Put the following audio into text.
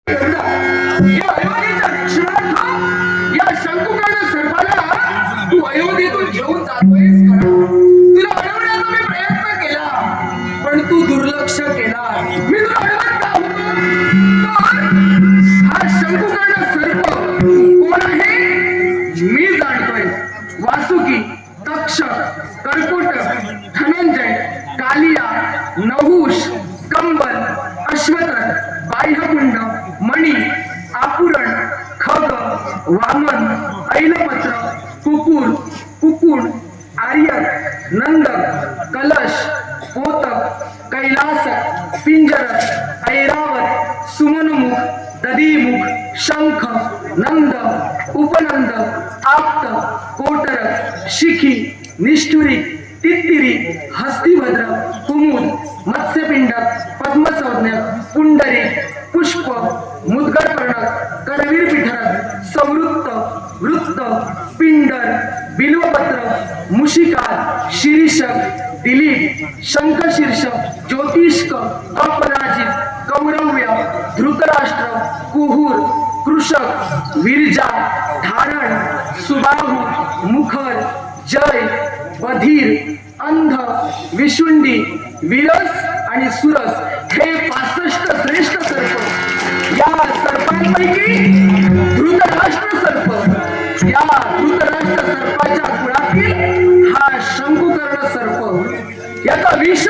या अयोध्येच्या रक्षणार्थ या शंकुकर्ण सर्पाला तू अयोध्येतून घेऊन जातोयस खरा. तुला अडवण्याचा मी प्रयत्न केला पण तू दुर्लक्ष केला. मी तुला अडवत का होतो? तर हा शंकुकर्ण सर्प कोण आहे मी जाणतोय. वासुकी, तक्षक, कर्कोट, धनंजय, कालिया, नहुष, कंबल, अश्वतर, बाह्यकुंड, मणी, आपुरण, खग, वामन, ऐलपत्र, कुकुर, कुकुड, आर्यक, नंदक, कलश, पोतक, कैलासक, पिंजरक, ऐरावत, सुमनमुख, दधीमुख, शंख, नंद, उपनंद, आप्त, कोटरक, शिखी, निष्ठुरी, तित्तिरी, हस्तिभद्र, कुमुद, मत्स्यपिंडक, पद्मसंज्ञक, पुंडरी, पुष्प, मुद्गरपर्णक, करवीर पिठरक, संवृत्त, वृत्त, पिंडर, बिल्वपत्र, मुशिकार, शीर्षक, दिलीप, शंखशीर्षक, ज्योतिष्क, अपराजित, कौरव्य, धृतराष्ट्र, कुहूर, कृषक, विरजा, धारण, सुबाहू, मुखर, जय, बधीर, अंध, विशुंडी, विरस आणि सुरस हे 65 श्रेष्ठ सर्प. या सर्पांपैकी धृतराष्ट्र सर्प, या धृतराष्ट्र सर्पाच्या कुळातील हा शंकुकर्ण सर्प. याचा विष